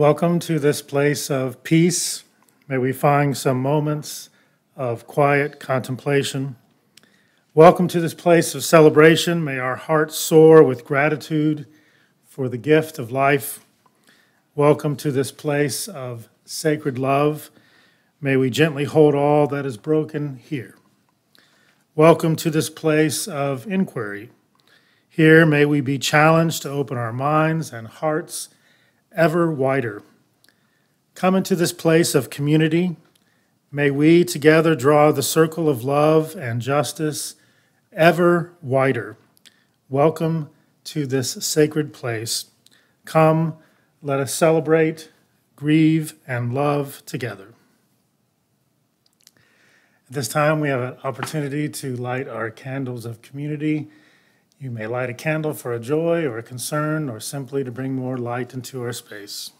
Welcome to this place of peace. May we find some moments of quiet contemplation. Welcome to this place of celebration. May our hearts soar with gratitude for the gift of life. Welcome to this place of sacred love. May we gently hold all that is broken here. Welcome to this place of inquiry. Here may we be challenged to open our minds and hearts ever wider. Come into this place of community. May we together draw the circle of love and justice ever wider. Welcome to this sacred place. Come, let us celebrate, grieve, and love together. At this time, we have an opportunity to light our candles of community. You may light a candle for a joy or a concern, or simply to bring more light into our space.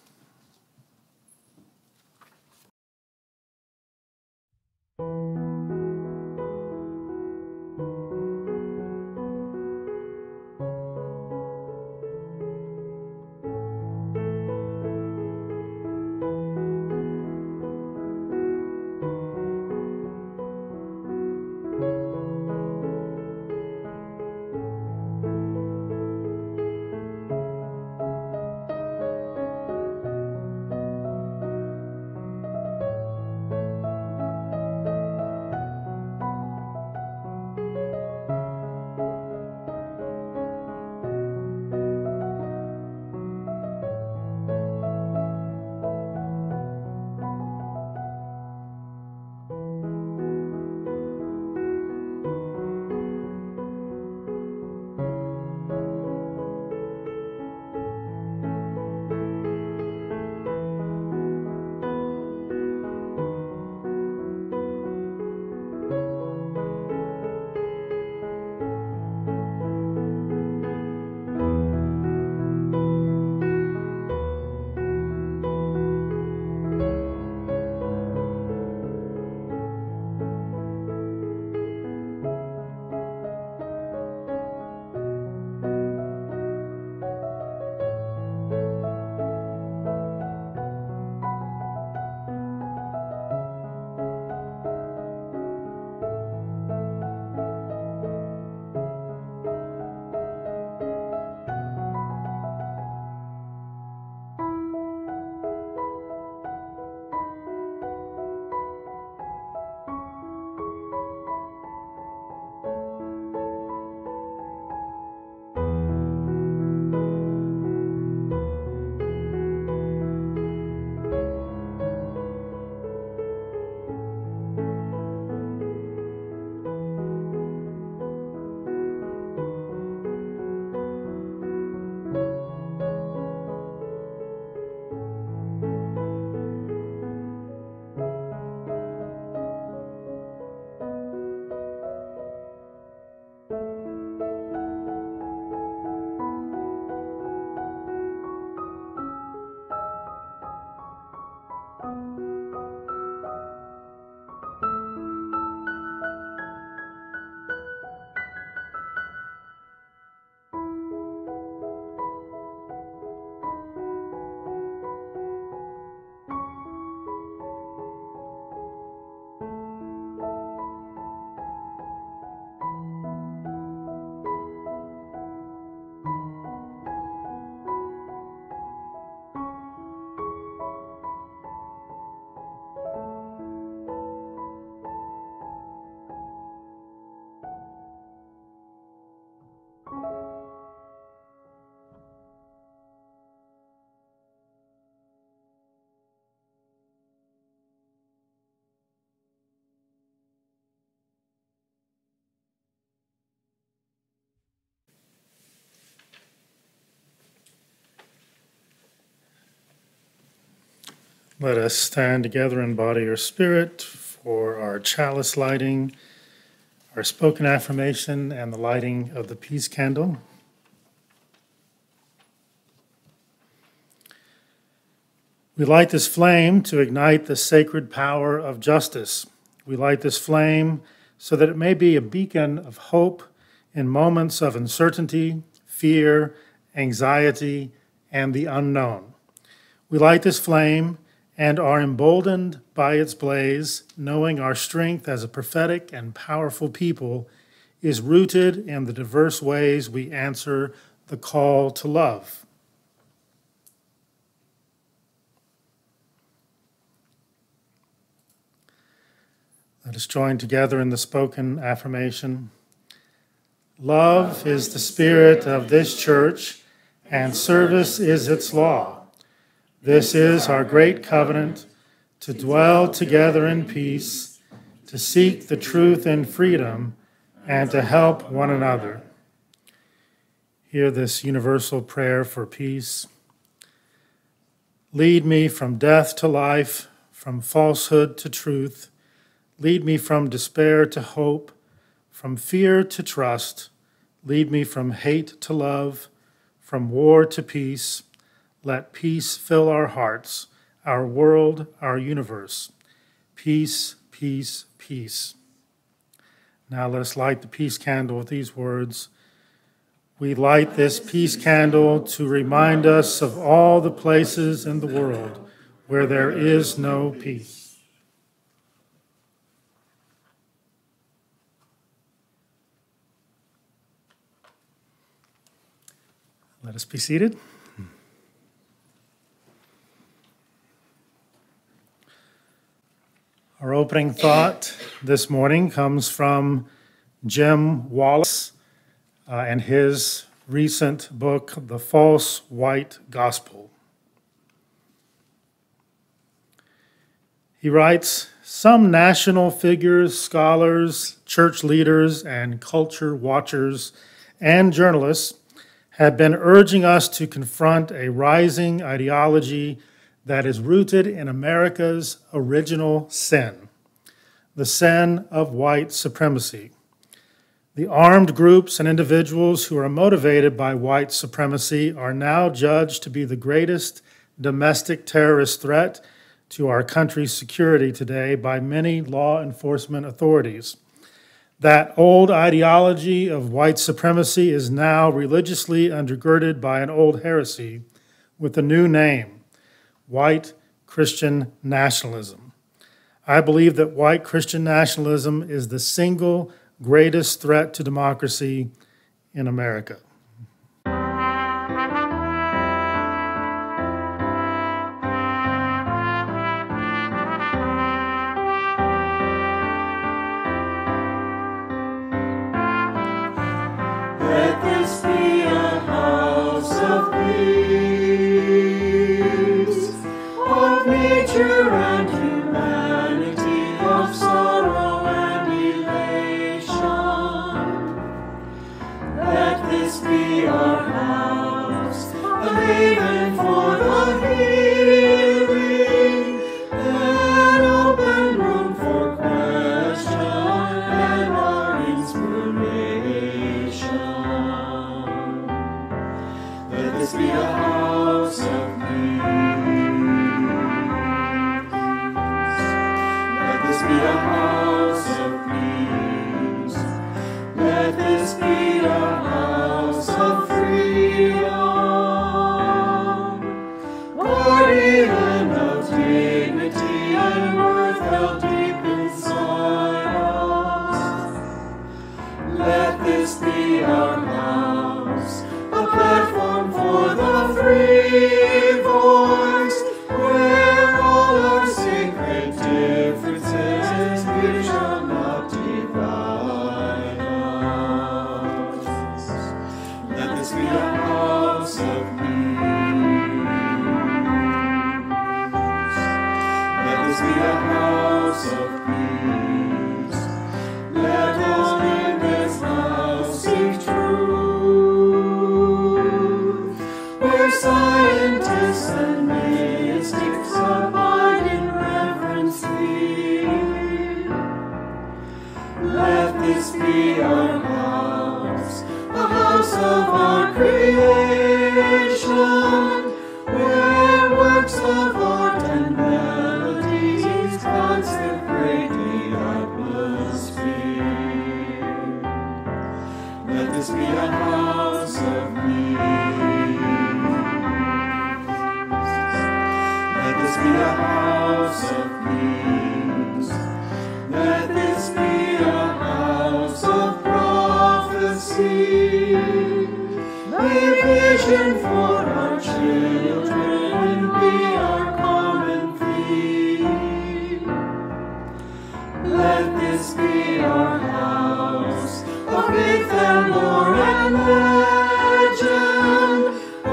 Let us stand together in body or spirit for our chalice lighting, our spoken affirmation, and the lighting of the peace candle. We light this flame to ignite the sacred power of justice. We light this flame so that it may be a beacon of hope in moments of uncertainty, fear, anxiety, and the unknown. We light this flame and are emboldened by its blaze, knowing our strength as a prophetic and powerful people is rooted in the diverse ways we answer the call to love. Let us join together in the spoken affirmation. Love is the spirit of this church, and service is its law. This is our great covenant, to dwell together in peace, to seek the truth in freedom, and to help one another. Hear this universal prayer for peace. Lead me from death to life, from falsehood to truth. Lead me from despair to hope, from fear to trust. Lead me from hate to love, from war to peace. Let peace fill our hearts, our world, our universe. Peace, peace, peace. Now let us light the peace candle with these words. We light this peace candle to remind us of all the places in the world where there is no peace. Let us be seated. Our opening thought this morning comes from Jim Wallis and his recent book, The False White Gospel. He writes, some national figures, scholars, church leaders, and culture watchers and journalists have been urging us to confront a rising ideology that is rooted in America's original sin, the sin of white supremacy. The armed groups and individuals who are motivated by white supremacy are now judged to be the greatest domestic terrorist threat to our country's security today by many law enforcement authorities. That old ideology of white supremacy is now religiously undergirded by an old heresy with a new name, white Christian nationalism. I believe that white Christian nationalism is the single greatest threat to democracy in America. Let this be a house of peace, of nature and humanity, of sorrow and elation. Let this be our house, a haven for the hearing, an open room for question and our inspiration. Let this be a house of be a house of peace. Let this be a house of freedom, guardian of dignity and worth held deep inside us. Let this be our house, a platform for the free voice, where all our sacred differences we shall not divide us. Let this be a house of peace. Let this be a house of peace. Let all in this house seek truth, where scientists and mystics abide in reverence thee. Let this be our house, a house of our creation, where works of art and melodies consecrate the atmosphere. Let this be a house of peace. see. May vision for our children be our common theme. Let this be our house of faith and lore and legend, a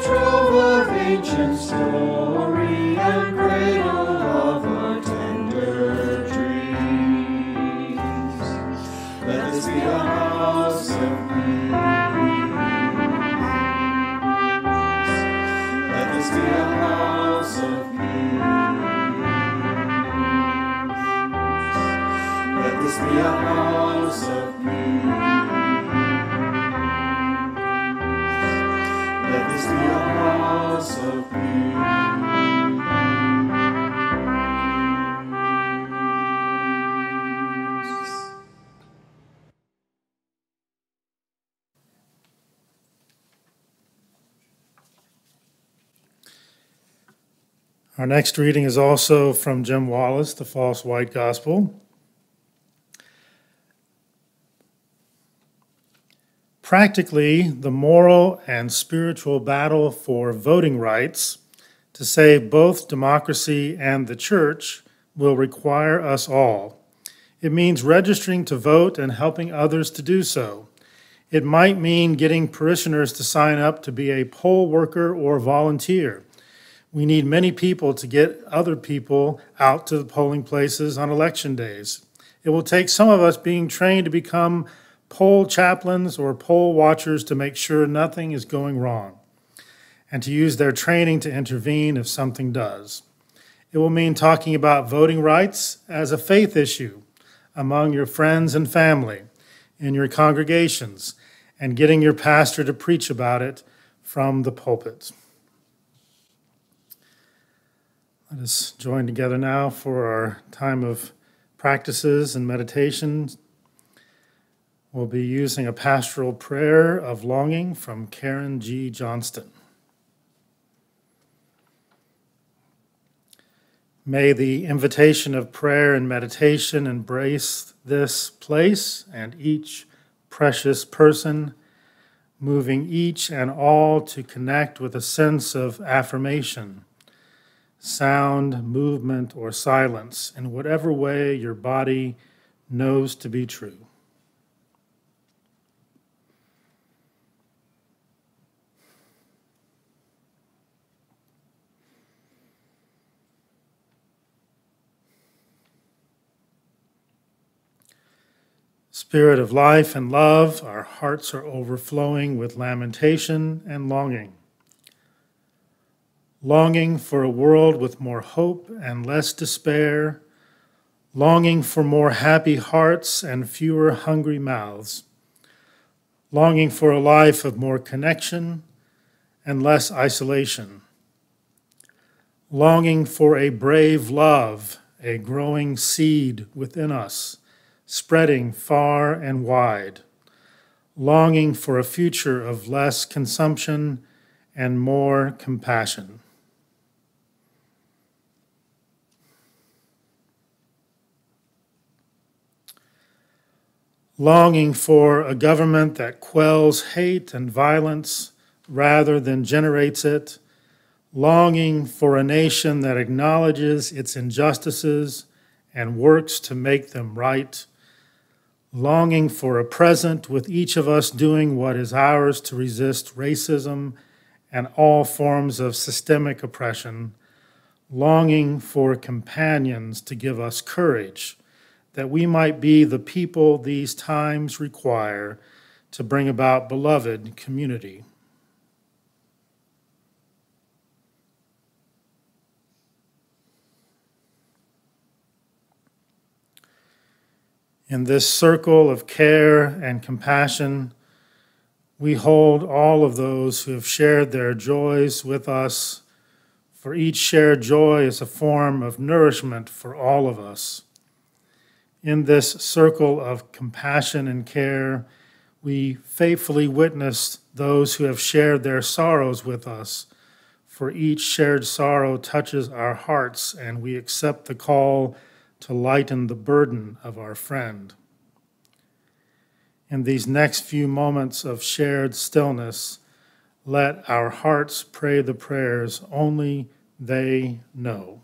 trove of ancient story and cradle of our tender dreams. Let this be a house of peace. Let this be a house of peace. Let this be a house of peace. Let this be a house of peace. Our next reading is also from Jim Wallis, The False White Gospel. Practically, the moral and spiritual battle for voting rights to save both democracy and the church will require us all. It means registering to vote and helping others to do so. It might mean getting parishioners to sign up to be a poll worker or volunteer. We need many people to get other people out to the polling places on election days. It will take some of us being trained to become poll chaplains or poll watchers to make sure nothing is going wrong, and to use their training to intervene if something does. It will mean talking about voting rights as a faith issue among your friends and family, in your congregations, and getting your pastor to preach about it from the pulpit. Let us join together now for our time of practices and meditation. We'll be using a pastoral prayer of longing from Karen G. Johnston. May the invitation of prayer and meditation embrace this place and each precious person, moving each and all to connect with a sense of affirmation, sound, movement, or silence, in whatever way your body knows to be true. Spirit of life and love, our hearts are overflowing with lamentation and longing. Longing for a world with more hope and less despair, longing for more happy hearts and fewer hungry mouths, longing for a life of more connection and less isolation, longing for a brave love, a growing seed within us, spreading far and wide, longing for a future of less consumption and more compassion. Longing for a government that quells hate and violence rather than generates it, longing for a nation that acknowledges its injustices and works to make them right, longing for a present with each of us doing what is ours to resist racism and all forms of systemic oppression, longing for companions to give us courage, that we might be the people these times require to bring about beloved community. In this circle of care and compassion, we hold all of those who have shared their joys with us, for each shared joy is a form of nourishment for all of us. In this circle of compassion and care, we faithfully witness those who have shared their sorrows with us, for each shared sorrow touches our hearts, and we accept the call to lighten the burden of our friend. In these next few moments of shared stillness, let our hearts pray the prayers only they know.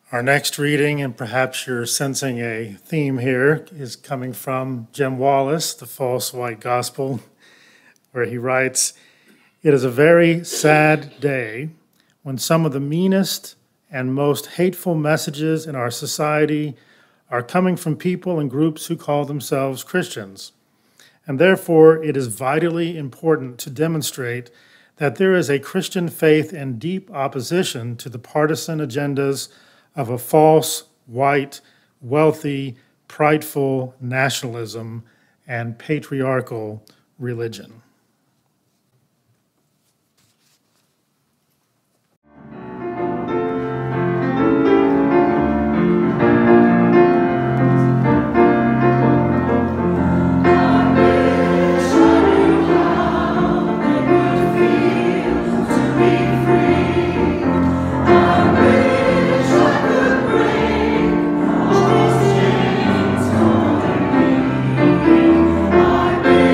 Our next reading, and perhaps you're sensing a theme here, is coming from Jim Wallis, The False White Gospel, where he writes, "It is a very sad day when some of the meanest and most hateful messages in our society are coming from people and groups who call themselves Christians. And therefore, it is vitally important to demonstrate that there is a Christian faith in deep opposition to the partisan agendas of a false, white, wealthy, prideful nationalism and patriarchal religion."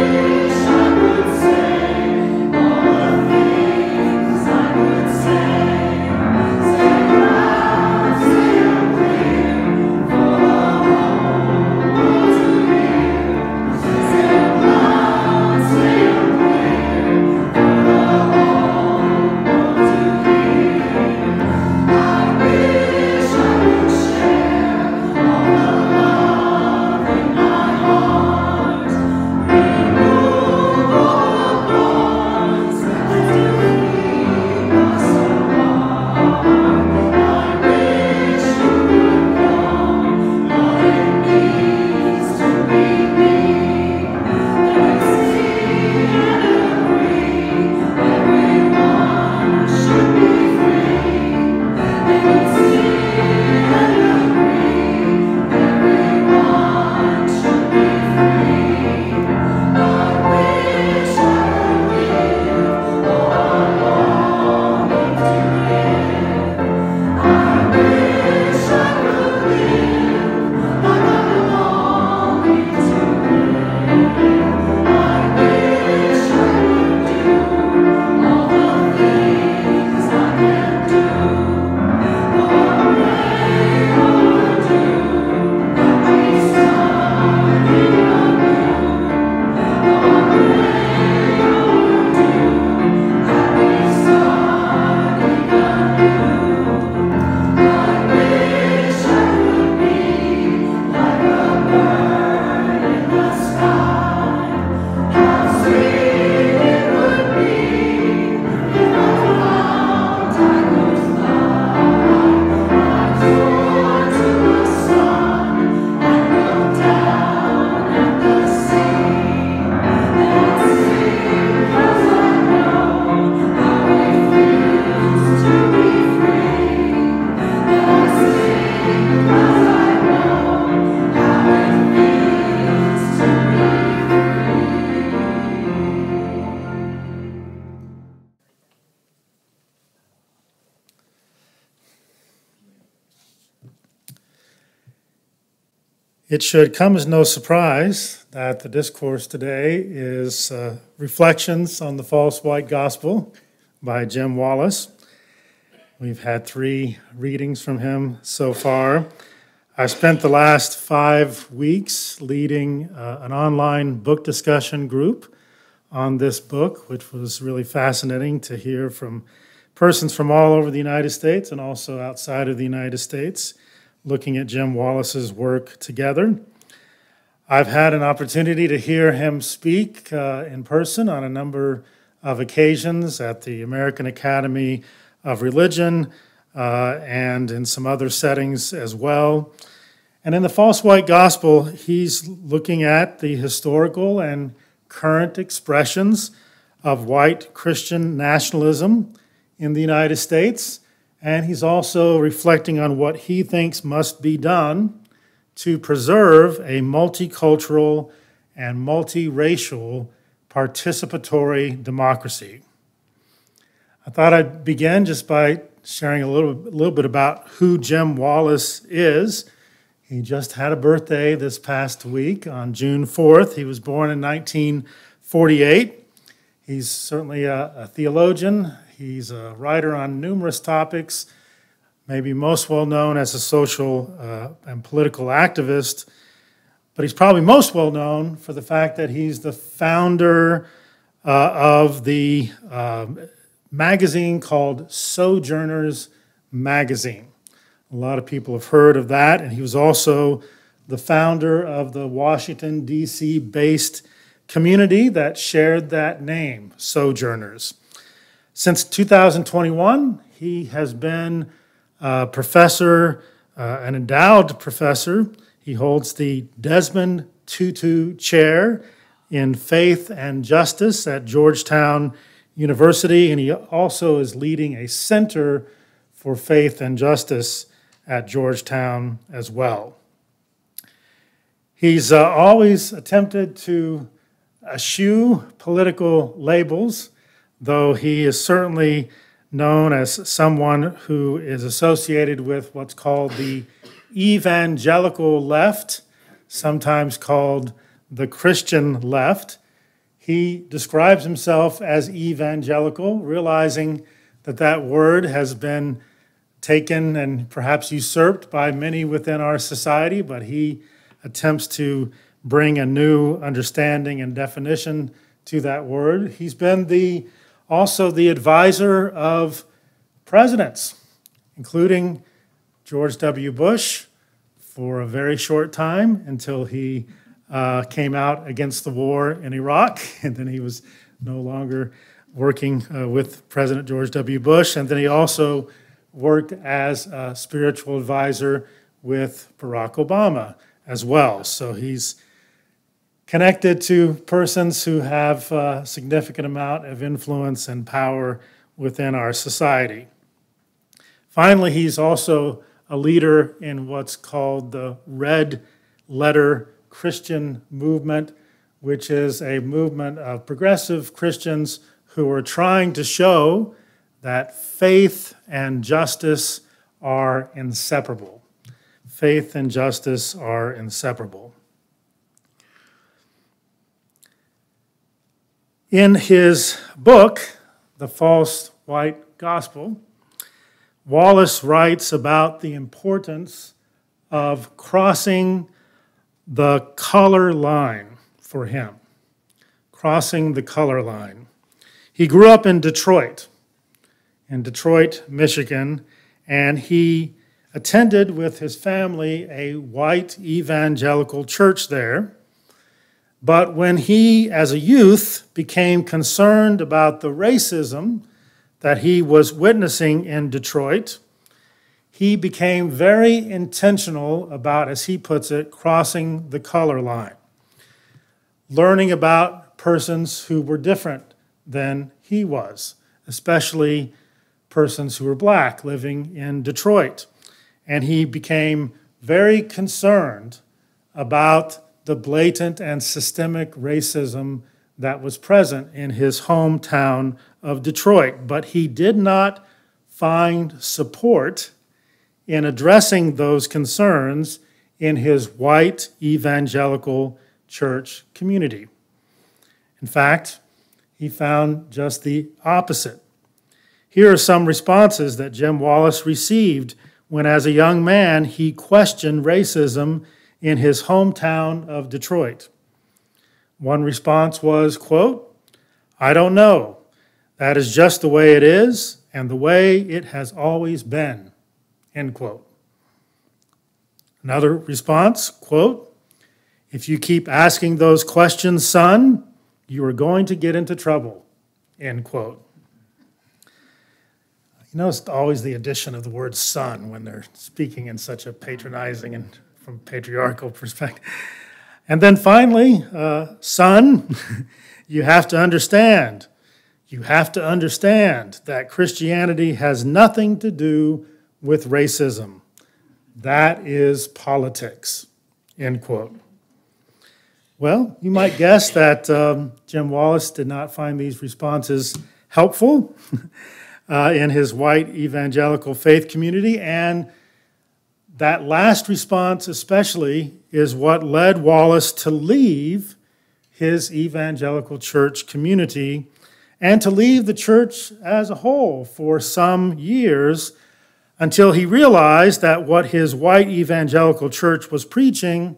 I wish I could It should come as no surprise that the discourse today is Reflections on the False White Gospel by Jim Wallis. We've had 3 readings from him so far. I spent the last 5 weeks leading an online book discussion group on this book, which was really fascinating to hear from persons from all over the United States and also outside of the United States, looking at Jim Wallis's work together. I've had an opportunity to hear him speak in person on a number of occasions at the American Academy of Religion and in some other settings as well. And in the False White Gospel, he's looking at the historical and current expressions of white Christian nationalism in the United States. And he's also reflecting on what he thinks must be done to preserve a multicultural and multiracial participatory democracy. I thought I'd begin just by sharing a little bit about who Jim Wallis is. He just had a birthday this past week on June 4th. He was born in 1948. He's certainly a theologian. He's a writer on numerous topics, maybe most well known as a social and political activist, but he's probably most well known for the fact that he's the founder of the magazine called Sojourners Magazine. A lot of people have heard of that, and he was also the founder of the Washington, D.C. based community that shared that name, Sojourners. Since 2021, he has been a professor, an endowed professor. He holds the Desmond Tutu Chair in Faith and Justice at Georgetown University, and he also is leading a Center for Faith and Justice at Georgetown as well. He's always attempted to eschew political labels, though he is certainly known as someone who is associated with what's called the evangelical left, sometimes called the Christian left. He describes himself as evangelical, realizing that that word has been taken and perhaps usurped by many within our society, but he attempts to bring a new understanding and definition to that word. He's been also the advisor of presidents, including George W. Bush for a very short time until he came out against the war in Iraq, and then he was no longer working with President George W. Bush, and then he also worked as a spiritual advisor with Barack Obama as well. So he's connected to persons who have a significant amount of influence and power within our society. Finally, he's also a leader in what's called the Red Letter Christian movement, which is a movement of progressive Christians who are trying to show that faith and justice are inseparable. Faith and justice are inseparable. In his book, The False White Gospel, Wallis writes about the importance of crossing the color line for him, crossing the color line. He grew up in Detroit, Michigan, and he attended with his family a white evangelical church there. But when he, as a youth, became concerned about the racism that he was witnessing in Detroit, he became very intentional about, as he puts it, crossing the color line, learning about persons who were different than he was, especially persons who were black living in Detroit. And he became very concerned about the blatant and systemic racism that was present in his hometown of Detroit. But he did not find support in addressing those concerns in his white evangelical church community. In fact, he found just the opposite. Here are some responses that Jim Wallis received when, as a young man, he questioned racism in his hometown of Detroit. One response was, quote, "I don't know. That is just the way it is and the way it has always been," end quote. Another response, quote, "If you keep asking those questions, son, you are going to get into trouble," end quote. You notice always the addition of the word son when they're speaking in such a patronizing and from patriarchal perspective. And then finally, son, you have to understand. You have to understand that Christianity has nothing to do with racism. That is politics, end quote. Well, you might guess that Jim Wallis did not find these responses helpful in his white evangelical faith community, and that last response especially is what led Wallis to leave his evangelical church community and to leave the church as a whole for some years until he realized that what his white evangelical church was preaching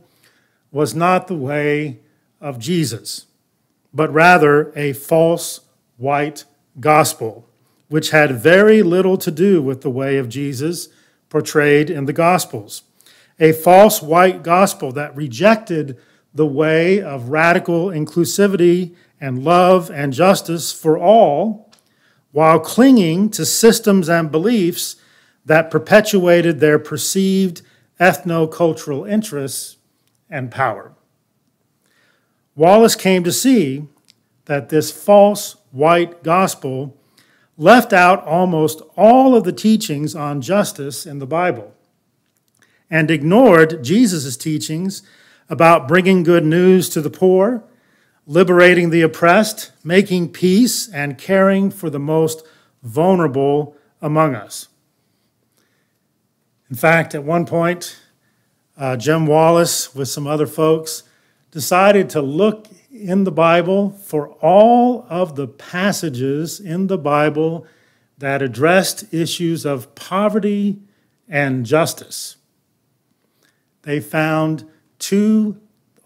was not the way of Jesus, but rather a false white gospel, which had very little to do with the way of Jesus portrayed in the Gospels. A false white gospel that rejected the way of radical inclusivity and love and justice for all, while clinging to systems and beliefs that perpetuated their perceived ethno-cultural interests and power. Wallis came to see that this false white gospel left out almost all of the teachings on justice in the Bible and ignored Jesus' teachings about bringing good news to the poor, liberating the oppressed, making peace, and caring for the most vulnerable among us. In fact, at one point, Jim Wallis, with some other folks, decided to look in the Bible for all of the passages in the Bible that addressed issues of poverty and justice. They found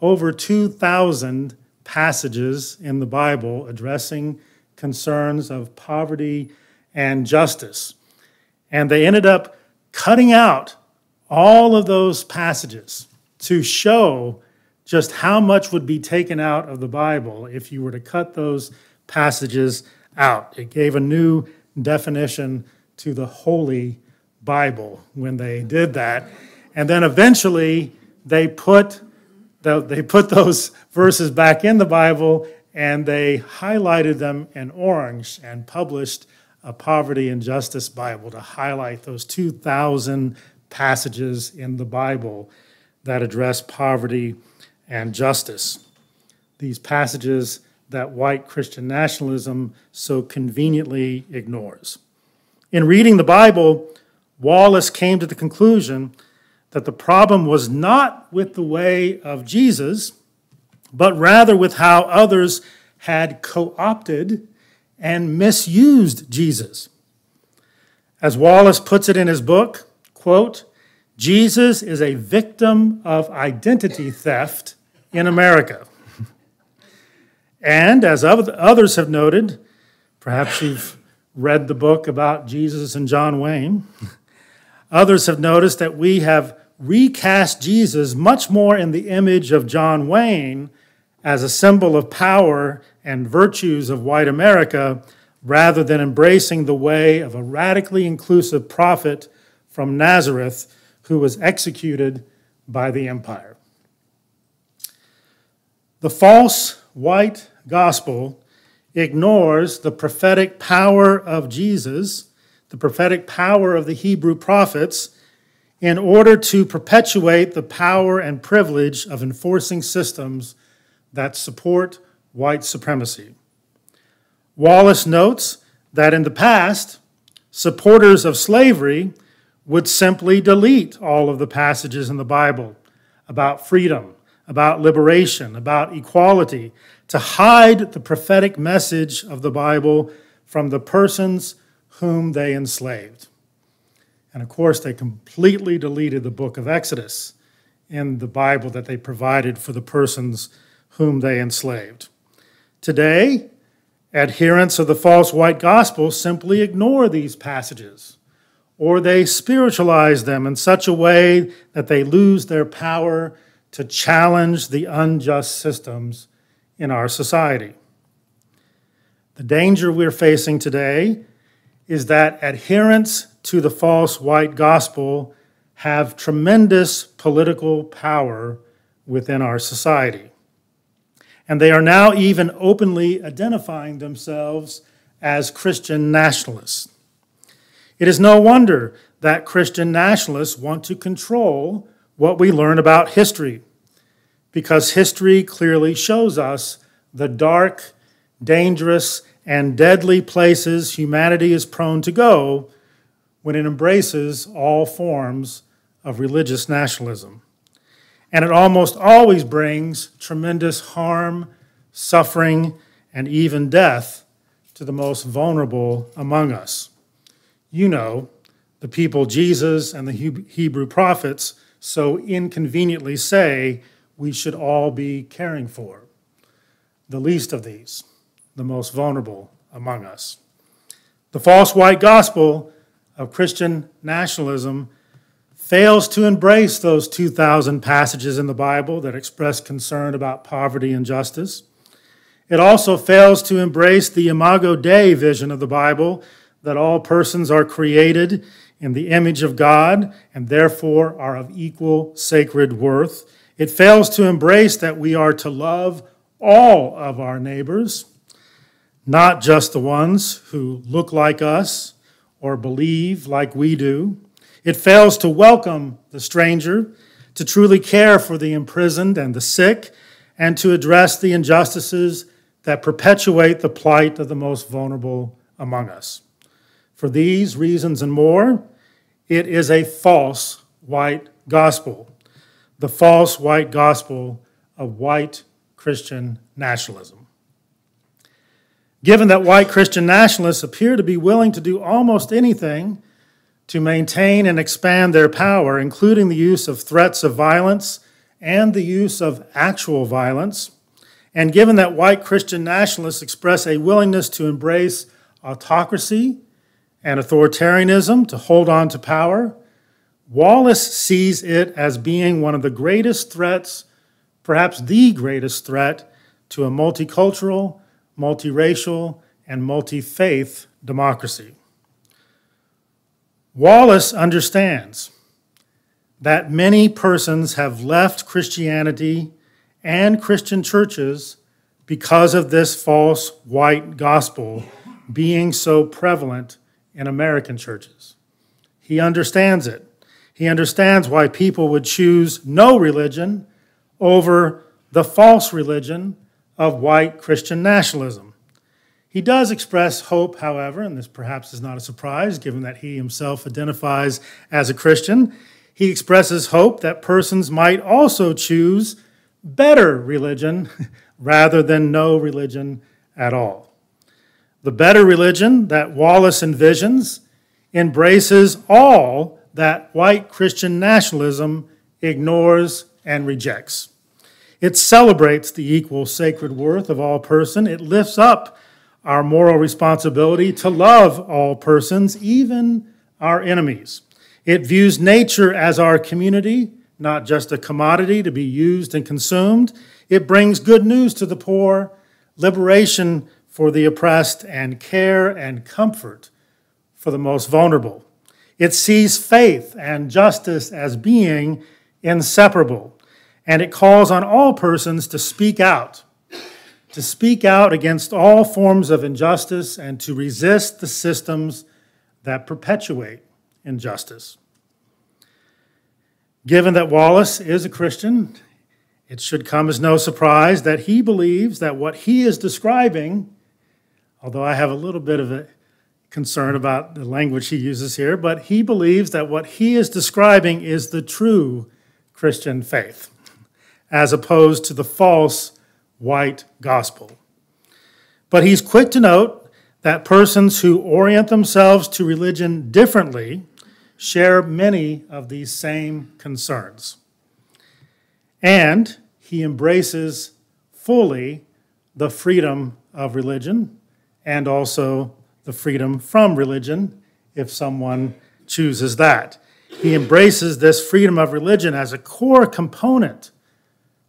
over 2,000 passages in the Bible addressing concerns of poverty and justice. And they ended up cutting out all of those passages to show just how much would be taken out of the Bible if you were to cut those passages out. It gave a new definition to the Holy Bible when they did that. And then eventually they put those verses back in the Bible and they highlighted them in orange and published a Poverty and Justice Bible to highlight those 2,000 passages in the Bible that address poverty and justice. These passages that white Christian nationalism so conveniently ignores. In reading the Bible, Wallis came to the conclusion that the problem was not with the way of Jesus, but rather with how others had co-opted and misused Jesus. As Wallis puts it in his book, quote, "Jesus is a victim of identity theft in America." And as others have noted, perhaps you've read the book about Jesus and John Wayne, others have noticed that we have recast Jesus much more in the image of John Wayne as a symbol of power and virtues of white America rather than embracing the way of a radically inclusive prophet from Nazareth who was executed by the empire. The false white gospel ignores the prophetic power of Jesus, the prophetic power of the Hebrew prophets, in order to perpetuate the power and privilege of enforcing systems that support white supremacy. Wallis notes that in the past, supporters of slavery would simply delete all of the passages in the Bible about freedom, about liberation, about equality, to hide the prophetic message of the Bible from the persons whom they enslaved. And of course, they completely deleted the book of Exodus in the Bible that they provided for the persons whom they enslaved. Today, adherents of the false white gospel simply ignore these passages, or they spiritualize them in such a way that they lose their power to challenge the unjust systems in our society. The danger we're facing today is that adherents to the false white gospel have tremendous political power within our society. And they are now even openly identifying themselves as Christian nationalists. It is no wonder that Christian nationalists want to control what we learn about history, because history clearly shows us the dark, dangerous, and deadly places humanity is prone to go when it embraces all forms of religious nationalism. And it almost always brings tremendous harm, suffering, and even death to the most vulnerable among us. You know, the people Jesus and the Hebrew prophets so inconveniently say we should all be caring for. The least of these, the most vulnerable among us. The false white gospel of Christian nationalism fails to embrace those 2,000 passages in the Bible that express concern about poverty and justice. It also fails to embrace the Imago Dei vision of the Bible, that all persons are created in the image of God and therefore are of equal sacred worth. It fails to embrace that we are to love all of our neighbors, not just the ones who look like us or believe like we do. It fails to welcome the stranger, to truly care for the imprisoned and the sick, and to address the injustices that perpetuate the plight of the most vulnerable among us. For these reasons and more, it is a false white gospel, the false white gospel of white Christian nationalism. Given that white Christian nationalists appear to be willing to do almost anything to maintain and expand their power, including the use of threats of violence and the use of actual violence, and given that white Christian nationalists express a willingness to embrace autocracy and authoritarianism to hold on to power, Wallis sees it as being one of the greatest threats, perhaps the greatest threat, to a multicultural, multiracial, and multi-faith democracy. Wallis understands that many persons have left Christianity and Christian churches because of this false white gospel being so prevalent in American churches. He understands it. He understands why people would choose no religion over the false religion of white Christian nationalism. He does express hope, however, and this perhaps is not a surprise given that he himself identifies as a Christian. He expresses hope that persons might also choose better religion rather than no religion at all. The better religion that Wallis envisions embraces all that white Christian nationalism ignores and rejects. It celebrates the equal sacred worth of all person. It lifts up our moral responsibility to love all persons, even our enemies. It views nature as our community, not just a commodity to be used and consumed. It brings good news to the poor, liberation for the oppressed, and care and comfort for the most vulnerable. It sees faith and justice as being inseparable, and it calls on all persons to speak out against all forms of injustice and to resist the systems that perpetuate injustice. Given that Wallis is a Christian, it should come as no surprise that he believes that what he is describing, although I have a little bit of a concern about the language he uses here, but he believes that what he is describing is the true Christian faith. as opposed to the false white gospel. But he's quick to note that persons who orient themselves to religion differently share many of these same concerns. And he embraces fully the freedom of religion and also the freedom from religion, if someone chooses that. He embraces this freedom of religion as a core component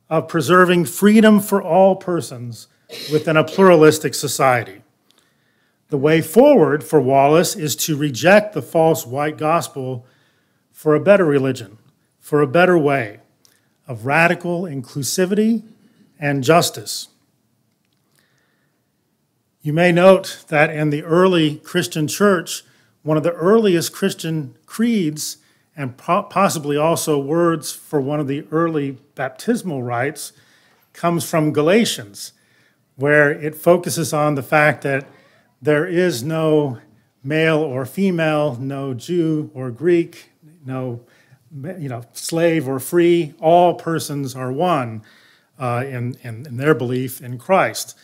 of preserving freedom for all persons within a pluralistic society. The way forward for Wallis is to reject the false white gospel for a better religion, for a better way of radical inclusivity and justice. You may note that in the early Christian church, one of the earliest Christian creeds, and possibly also words for one of the early baptismal rites, comes from Galatians, where it focuses on the fact that there is no male or female, no Jew or Greek, no slave or free. All persons are one in their belief in Christ.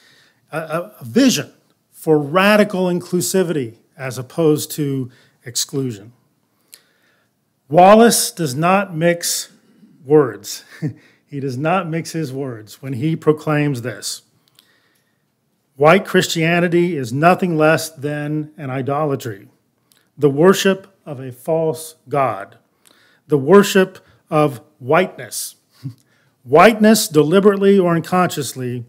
A vision for radical inclusivity as opposed to exclusion. Wallis does not mix words. He does not mix his words when he proclaims this. White Christianity is nothing less than an idolatry, the worship of a false god, the worship of whiteness. Whiteness, deliberately or unconsciously,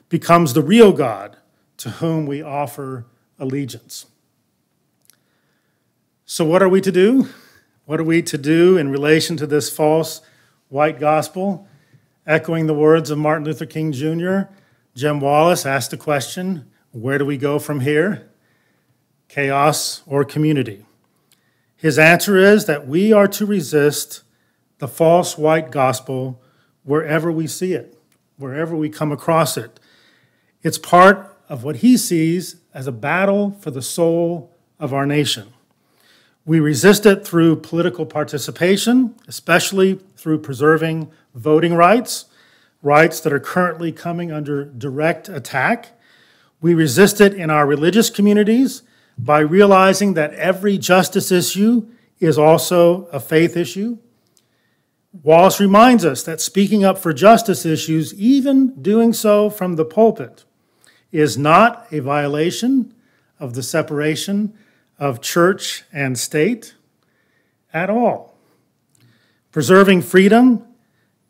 becomes the real God to whom we offer allegiance. So what are we to do? What are we to do in relation to this false white gospel? Echoing the words of Martin Luther King Jr., Jim Wallis asked the question, where do we go from here? Chaos or community? His answer is that we are to resist the false white gospel wherever we see it, wherever we come across it. It's part of what he sees as a battle for the soul of our nation. We resist it through political participation, especially through preserving voting rights, rights that are currently coming under direct attack. We resist it in our religious communities by realizing that every justice issue is also a faith issue. Wallis reminds us that speaking up for justice issues, even doing so from the pulpit, is not a violation of the separation of church and state at all. Preserving freedom,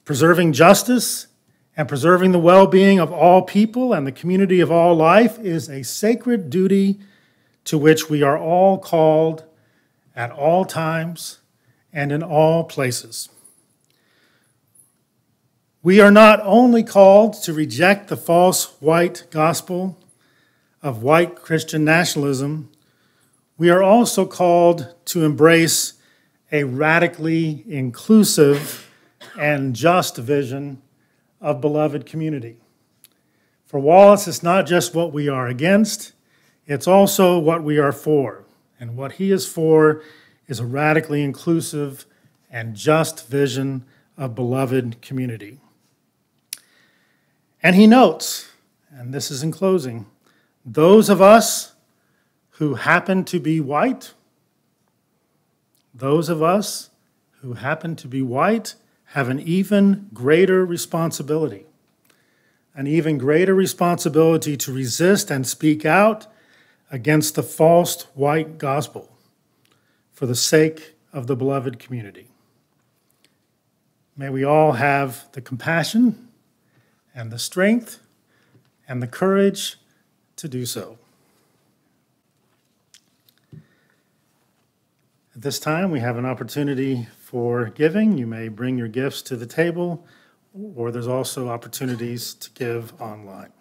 preserving justice, and preserving the well-being of all people and the community of all life is a sacred duty to which we are all called at all times and in all places. We are not only called to reject the false white gospel of white Christian nationalism, we are also called to embrace a radically inclusive and just vision of beloved community. For Wallis, it's not just what we are against, it's also what we are for. And what he is for is a radically inclusive and just vision of beloved community. And he notes, and this is in closing, those of us who happen to be white, have an even greater responsibility to resist and speak out against the false white gospel for the sake of the beloved community. May we all have the compassion and the strength and the courage to do so. At this time, we have an opportunity for giving. You may bring your gifts to the table, or there's also opportunities to give online.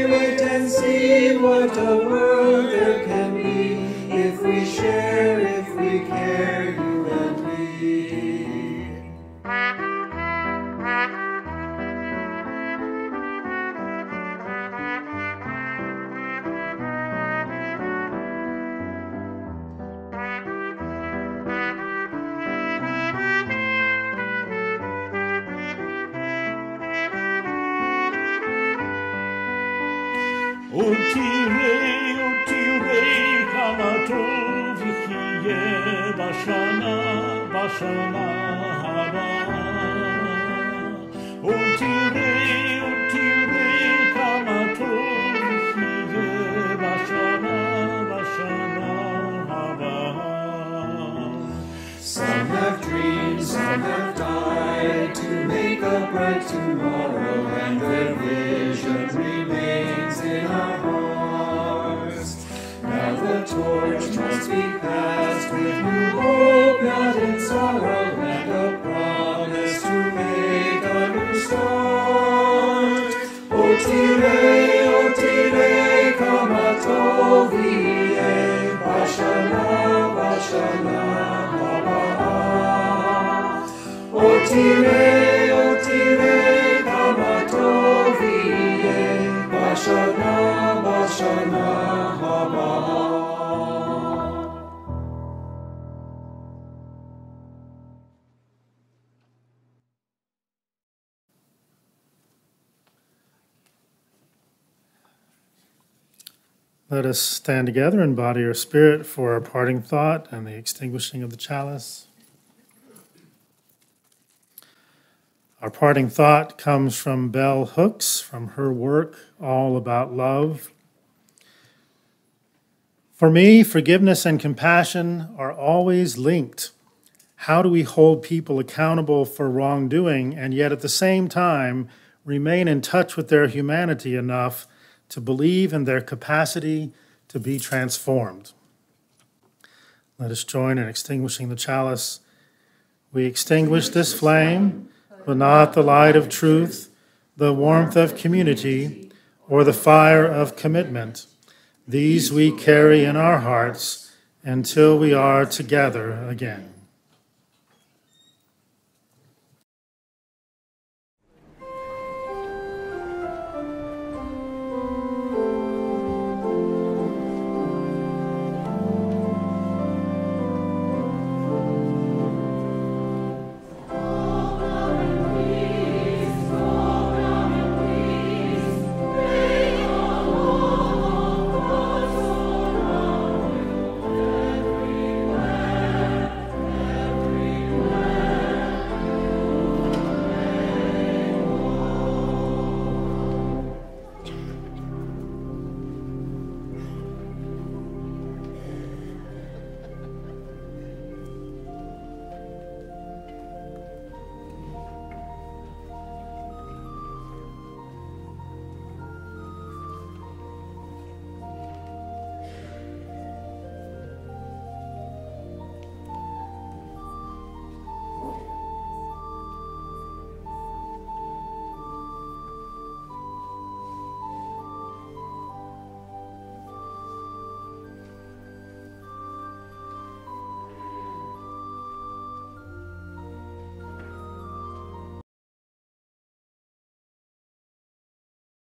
Wait and see what a world there can be if we share, if we care, you and me. Utirei kanatov hiye bashana haba. Utirei kanatov hiye bashana haba. Some have dreams, some have died to make a bright tomorrow, and their vision remains in our hearts. Now the torch must be passed with new hope, not in sorrow, and a promise to make a new start. Otire, kamatovi, bashana, haba. Otire, kamatovi, bashana, haba. Let us stand together in body or spirit for our parting thought and the extinguishing of the chalice. Our parting thought comes from Bell Hooks, from her work, All About Love. For me, forgiveness and compassion are always linked. How do we hold people accountable for wrongdoing and yet at the same time remain in touch with their humanity enough to believe in their capacity to be transformed? Let us join in extinguishing the chalice. We extinguish this flame, but not the light of truth, the warmth of community, or the fire of commitment. These we carry in our hearts until we are together again.